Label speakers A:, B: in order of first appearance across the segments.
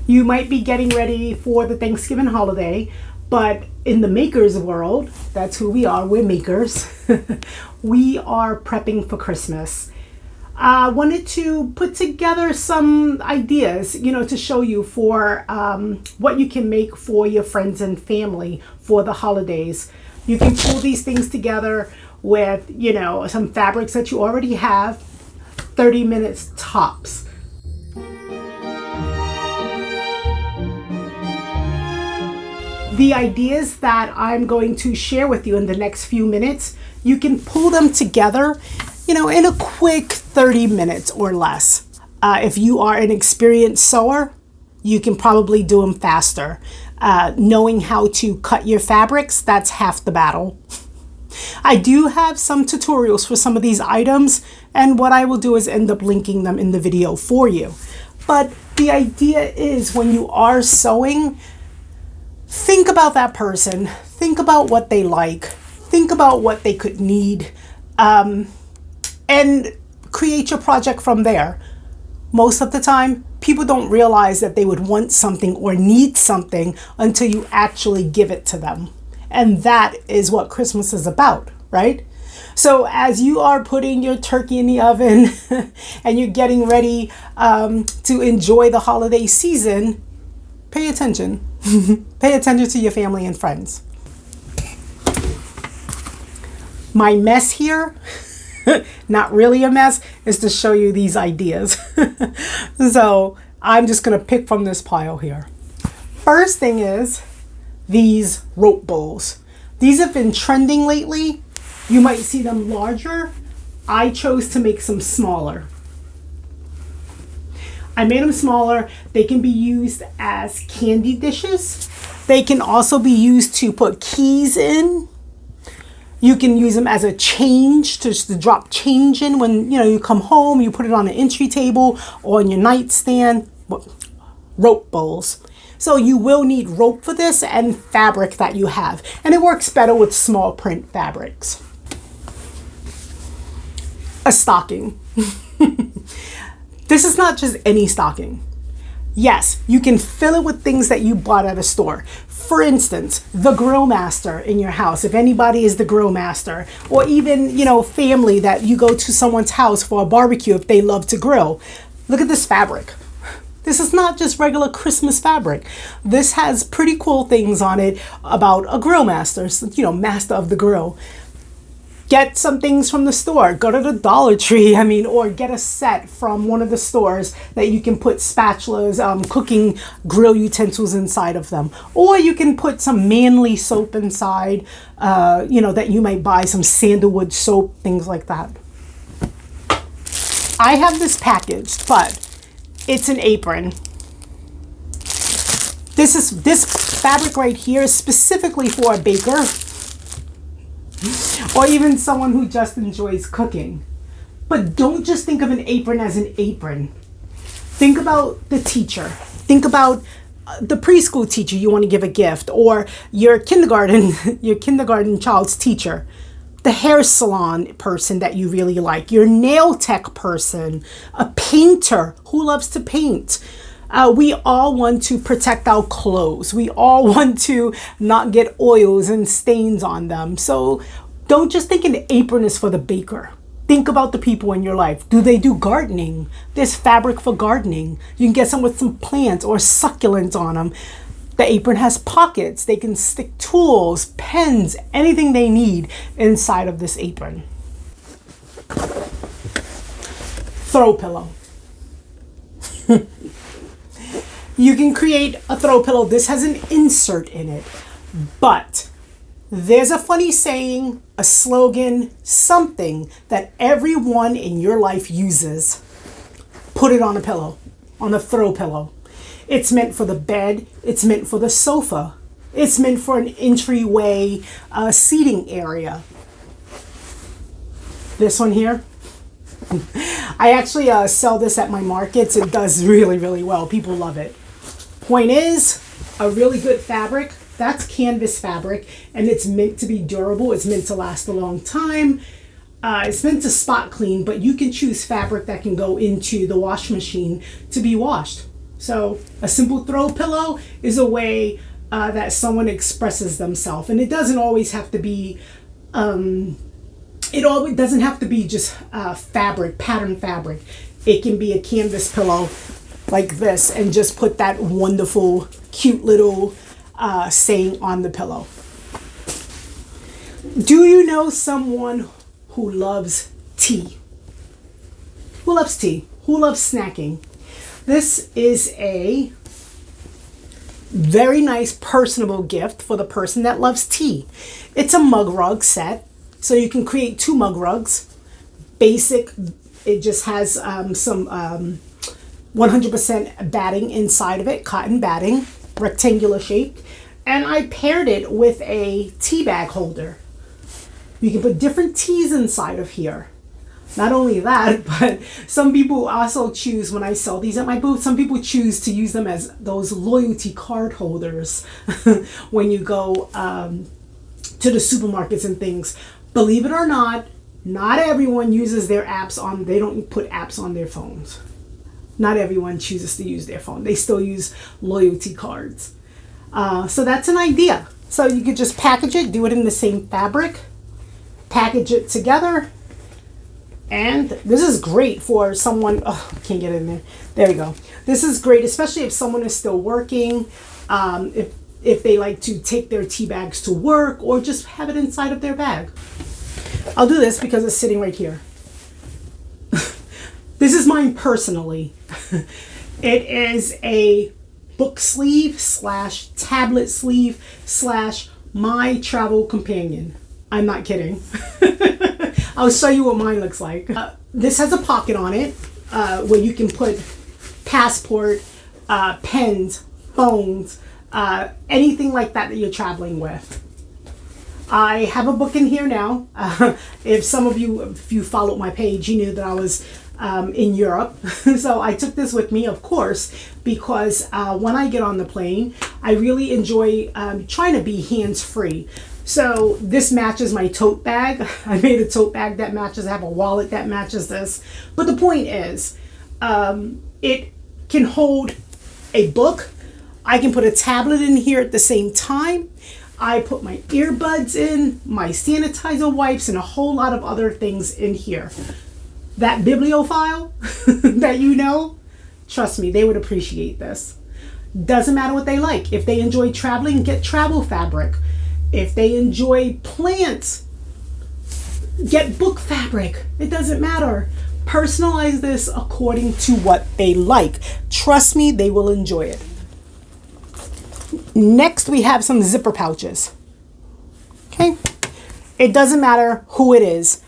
A: You might be getting ready for the Thanksgiving holiday, but in the makers world, that's who we are, we're makers. We are prepping for Christmas. I wanted to put together some ideas, to show you for what you can make for your friends and family for the holidays. You can pull these things together with, some fabrics that you already have, 30 minutes tops. The ideas that I'm going to share with you in the next few minutes, you can pull them together, in a quick 30 minutes or less. If you are an experienced sewer, you can probably do them faster. Knowing how to cut your fabrics, that's half the battle. I do have some tutorials for some of these items, and what I will do is end up linking them in the video for you. But the idea is when you are sewing, think about that person, think about what they like, think about what they could need, and create your project from there. Most of the time, people don't realize that they would want something or need something until you actually give it to them. And that is what Christmas is about, right? So as you are putting your turkey in the oven and you're getting ready to enjoy the holiday season, pay attention. Pay attention to your family and friends. My mess here, not really a mess, is to show you these ideas. So I'm just going to pick from this pile here. First thing is these rope bowls. These have been trending lately. You might see them larger. I chose to make some smaller. I made them smaller. They can be used as candy dishes. They can also be used to put keys in. You can use them as a change, just to drop change in when you come home. You put it on an entry table or on your nightstand. Rope bowls. So you will need rope for this and fabric that you have. And it works better with small print fabrics. A stocking. This is not just any stocking. Yes, you can fill it with things that you bought at a store. For instance, the grill master in your house, if anybody is the grill master, or even, family that you go to someone's house for a barbecue if they love to grill. Look at this fabric. This is not just regular Christmas fabric. This has pretty cool things on it about a grill master, master of the grill. Get some things from the store. Go to the Dollar Tree, or get a set from one of the stores that you can put spatulas, cooking grill utensils inside of them. Or you can put some manly soap inside, that you might buy, some sandalwood soap, things like that. I have this packaged, but it's an apron. This fabric right here is specifically for a baker. Or even someone who just enjoys cooking. But don't just think of an apron as an apron. Think about the teacher. Think about the preschool teacher you want to give a gift, or your kindergarten child's teacher, the hair salon person that you really like, your nail tech person, a painter who loves to paint. We all want to protect our clothes. We all want to not get oils and stains on them. So don't just think an apron is for the baker. Think about the people in your life. Do they do gardening? There's fabric for gardening. You can get some with some plants or succulents on them. The apron has pockets. They can stick tools, pens, anything they need inside of this apron. Throw pillow. You can create a throw pillow. This has an insert in it, but there's a funny saying, a slogan, something that everyone in your life uses. Put it on a pillow, on a throw pillow. It's meant for the bed. It's meant for the sofa. It's meant for an entryway seating area. This one here. I actually sell this at my markets. It does really, really well. People love it. Point is, a really good fabric, that's canvas fabric, and it's meant to be durable. It's meant to last a long time. It's meant to spot clean, but you can choose fabric that can go into the wash machine to be washed. So a simple throw pillow is a way that someone expresses themselves, and it doesn't always have to be. It always doesn't have to be just fabric, pattern fabric. It can be a canvas pillow like this, and just put that wonderful, cute little saying on the pillow. Do you know someone who loves tea? Who loves tea? Who loves snacking? This is a very nice personable gift for the person that loves tea. It's a mug rug set, so you can create 2 mug rugs. Basic, it just has some 100% batting inside of it, cotton batting, rectangular shaped. And I paired it with a tea bag holder. You can put different teas inside of here. Not only that, but some people also choose, when I sell these at my booth, some people choose to use them as those loyalty card holders when you go to the supermarkets and things. Believe it or not everyone uses their apps on, they don't put apps on their phones. Not everyone chooses to use their phone. They still use loyalty cards. So that's an idea. So you could just package it, do it in the same fabric, package it together. And this is great for someone, oh, I can't get in there. There we go. This is great, especially if someone is still working, if they like to take their tea bags to work, or just have it inside of their bag. I'll do this because it's sitting right here. This is mine personally. It is a book sleeve / tablet sleeve / my travel companion. I'm not kidding. I'll show you what mine looks like. This has a pocket on it where you can put passport, pens, phones, anything like that you're traveling with. I have a book in here now. If you followed my page, you knew that I was in Europe. So I took this with me, of course, because when I get on the plane, I really enjoy trying to be hands-free. So this matches my tote bag. I made a tote bag that matches. I have a wallet that matches this. But the point is, it can hold a book. I can put a tablet in here at the same time. I put my earbuds in, my sanitizer wipes, and a whole lot of other things in here. That bibliophile that you know, trust me, they would appreciate this. Doesn't matter what they like. If they enjoy traveling, get travel fabric. If they enjoy plants, get book fabric. It doesn't matter. Personalize this according to what they like. Trust me, they will enjoy it. Next, we have some zipper pouches. Okay? It doesn't matter who it is.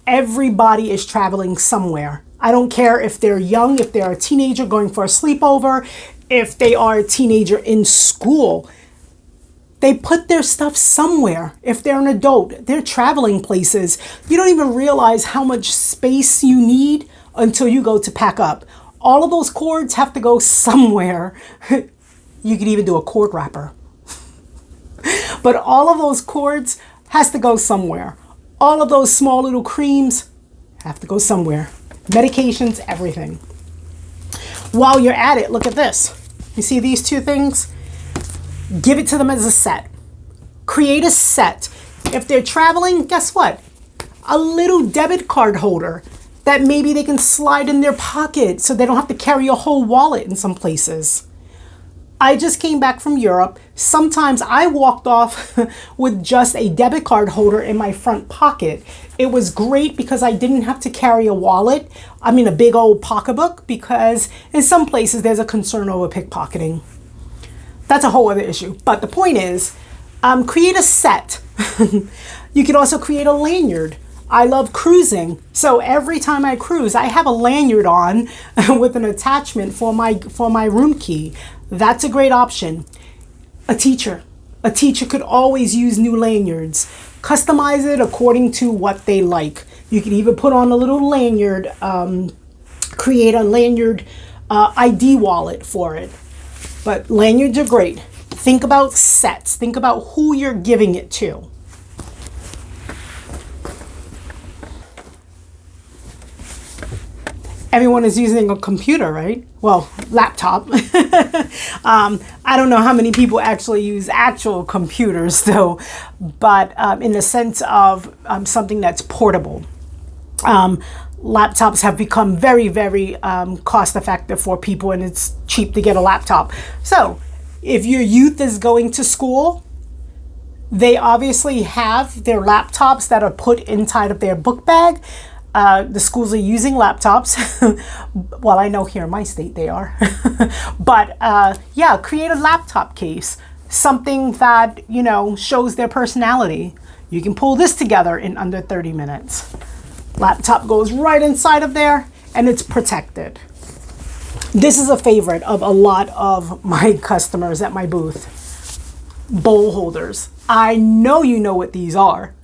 A: Everybody is traveling somewhere. I don't care if they're young, if they're a teenager going for a sleepover, if they are a teenager in school. They put their stuff somewhere. If they're an adult, they're traveling places. You don't even realize how much space you need until you go to pack up. All of those cords have to go somewhere. You could even do a cord wrapper. But all of those cords has to go somewhere. All of those small little creams have to go somewhere. Medications, everything. While you're at it, look at this. You see these 2 things? Give it to them as a set. Create a set. If they're traveling, guess what? A little debit card holder that maybe they can slide in their pocket so they don't have to carry a whole wallet in some places. I just came back from Europe. Sometimes I walked off with just a debit card holder in my front pocket. It was great because I didn't have to carry a wallet. I mean, a big old pocketbook, because in some places there's a concern over pickpocketing. That's a whole other issue. But the point is, create a set. You can also create a lanyard. I love cruising. So every time I cruise, I have a lanyard on with an attachment for my room key. That's a great option. A teacher could always use new lanyards. Customize it according to what they like. You can even put on a little lanyard, create a lanyard ID wallet for it. But lanyards are great. Think about sets. Think about who you're giving it to. Everyone is using a computer, right? Well, laptop. I don't know how many people actually use actual computers though, but in the sense of something that's portable. Laptops have become very, very cost effective for people, and it's cheap to get a laptop. So if your youth is going to school, they obviously have their laptops that are put inside of their book bag. The schools are using laptops. Well, I know here in my state they are. But yeah, create a laptop case. Something that, you know, shows their personality. You can pull this together in under 30 minutes. Laptop goes right inside of there and it's protected. This is a favorite of a lot of my customers at my booth. Bowl holders. I know you know what these are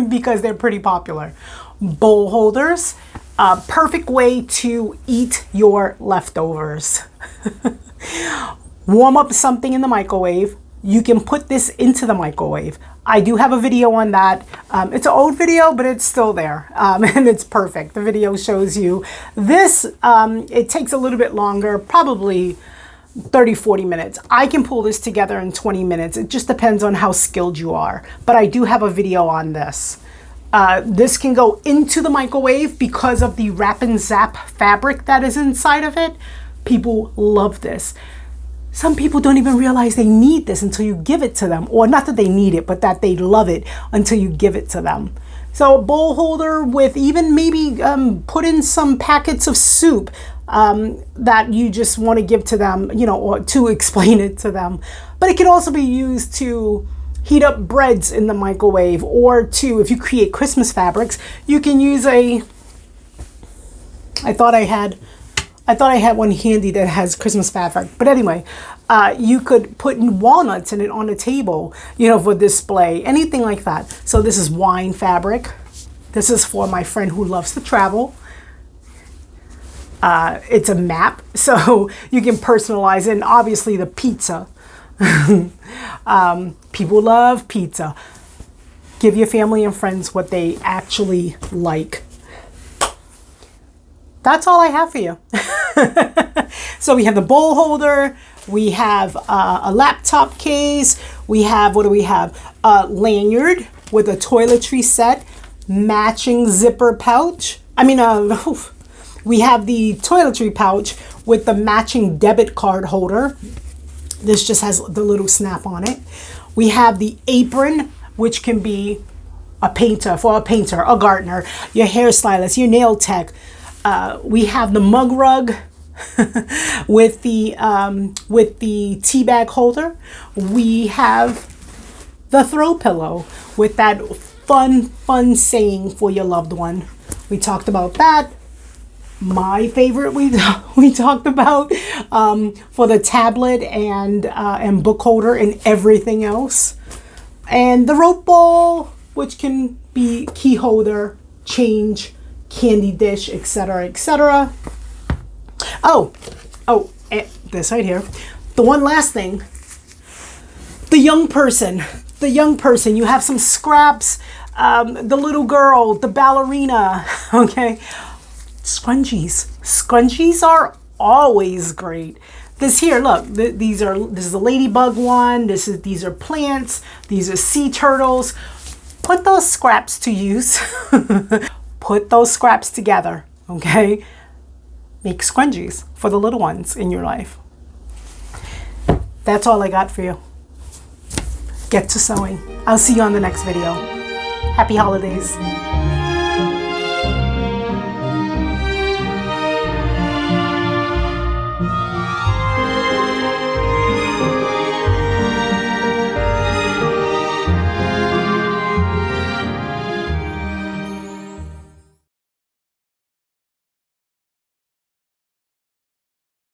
A: because they're pretty popular. Bowl holders, perfect way to eat your leftovers. Warm up something in the microwave. You can put this into the microwave. I do have a video on that. It's an old video, but it's still there, and it's perfect. The video shows you this. It takes a little bit longer, probably 30-40 minutes. I can pull this together in 20 minutes. It just depends on how skilled you are, but I do have a video on this. This can go into the microwave because of the wrap and zap fabric that is inside of it. People love this. Some people don't even realize they need this until you give it to them, or not that they need it, but that they love it until you give it to them. So a bowl holder with even maybe put in some packets of soup that you just want to give to them, you know, or to explain it to them. But it can also be used to heat up breads in the microwave, or to, if you create Christmas fabrics, you can use a, I thought I had one handy that has Christmas fabric. But anyway, you could put walnuts in it on a table, you know, for display, anything like that. So this is wine fabric. This is for my friend who loves to travel. It's a map, so you can personalize it. And obviously the pizza. People love pizza. Give your family and friends what they actually like. That's all I have for you. So we have the bowl holder, we have a laptop case, we have, what do we have? A lanyard with a toiletry set, matching zipper pouch. We have the toiletry pouch with the matching debit card holder. This just has the little snap on it. We have the apron, which can be a painter, a gardener, your hairstylist, your nail tech. We have the mug rug with the tea bag holder. We have the throw pillow with that fun saying for your loved one. We talked about that. My favorite we talked about for the tablet and book holder and everything else. And the rope ball, which can be key holder, change, candy dish, etc., etc. Oh, this right here. The one last thing. The young person. You have some scraps. The little girl, the ballerina. Okay. Scrunchies are always great. This here, look, this is a ladybug one. These are plants. These are sea turtles. Put those scraps to use. Put those scraps together, okay? Make scrunchies for the little ones in your life. That's all I got for you. Get to sewing. I'll see you on the next video. Happy holidays.